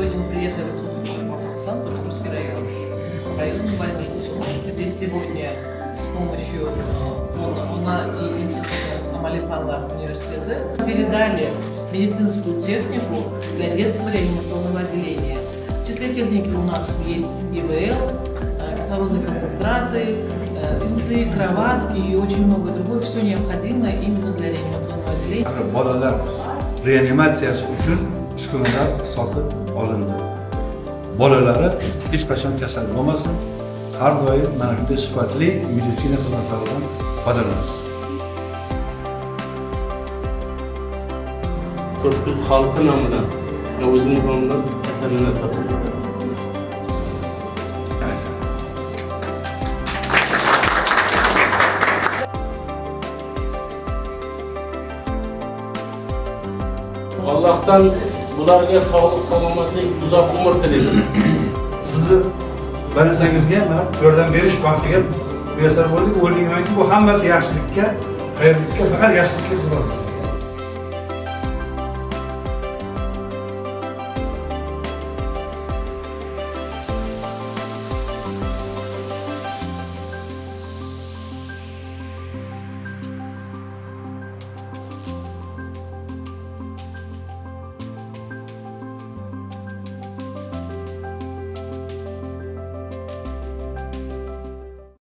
Сегодня мы приехали в Республику Татарстан, Туркумский район, районную больницу, где сегодня с помощью ОНА и Института Амалипала университета передали медицинскую технику для детского реанимационного отделения. В числе техники у нас есть ИВЛ, кислородные концентраты, весы, кроватки и очень многое другое. Все необходимое именно для реанимационного отделения. Bolalar reanimatsiyasi uchun uskunalar sotib olindi. Bolalari hech qachon kasal bo'lmasin, har doim mana shunday sifatli meditsina xizmatlaridan foydalanasiz. Türk halkı nomidan ve o'zim nomidan minnatdorchilik bildiradi. Allah'tan bularga sog'lik, salomatlik, uzoq umr tilaymiz. Sizni varisangizga mana yordam berish baxtiga muyassar bo'ldik. O'ylaymanki, bu hammasi yaxshilikka, xayrlikka, faqat yaxshilikka xizmat qiladi.